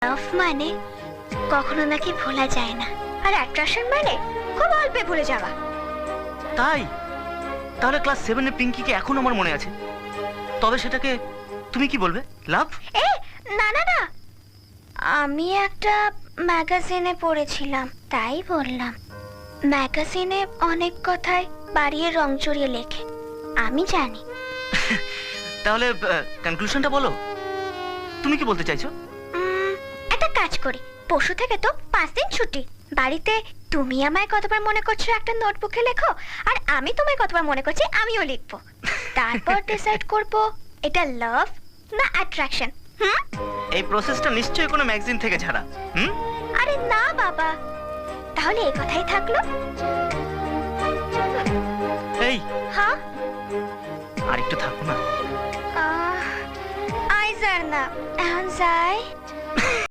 লাভ মানে কখনো নাকি ভোলা যায় না, আর অ্যাট্রাকশন মানে খুব অল্পে ভুলে যাওয়া। তাই তাহলে ক্লাস 7 এ পিঙ্কিকে এখন আমার মনে আছে, তবে সেটাকে তুমি কি বলবে? লাভ? এ না না না, আমি একটা ম্যাগাজিনে পড়েছিলাম তাই বললাম। ম্যাগাজিনে অনেক কথায় বাড়িয়ে রং চড়িয়ে লেখে, আমি জানি। তাহলে কনক্লুশনটা বলো, তুমি কি বলতে চাইছো? একটা কাজ করি, পরশু থেকে তো 5 দিন ছুটি। বাড়িতে তুমি আমায় কতবার মনে করছো একটা নোটবুকে লেখো, আর আমি তোমায় কতবার মনে করছি আমিও লিখবো। তারপর ডিসাইড করব এটা লাভ না অ্যাট্রাকশন। এই প্রসেসটা নিশ্চয়ই কোনো ম্যাগাজিন থেকে ছাড়া। আরে না বাবা, তাহলে এই কথাই থাকলো। এই হ্যাঁ, আর একটু থাকো না। আইজার না এখন যাই।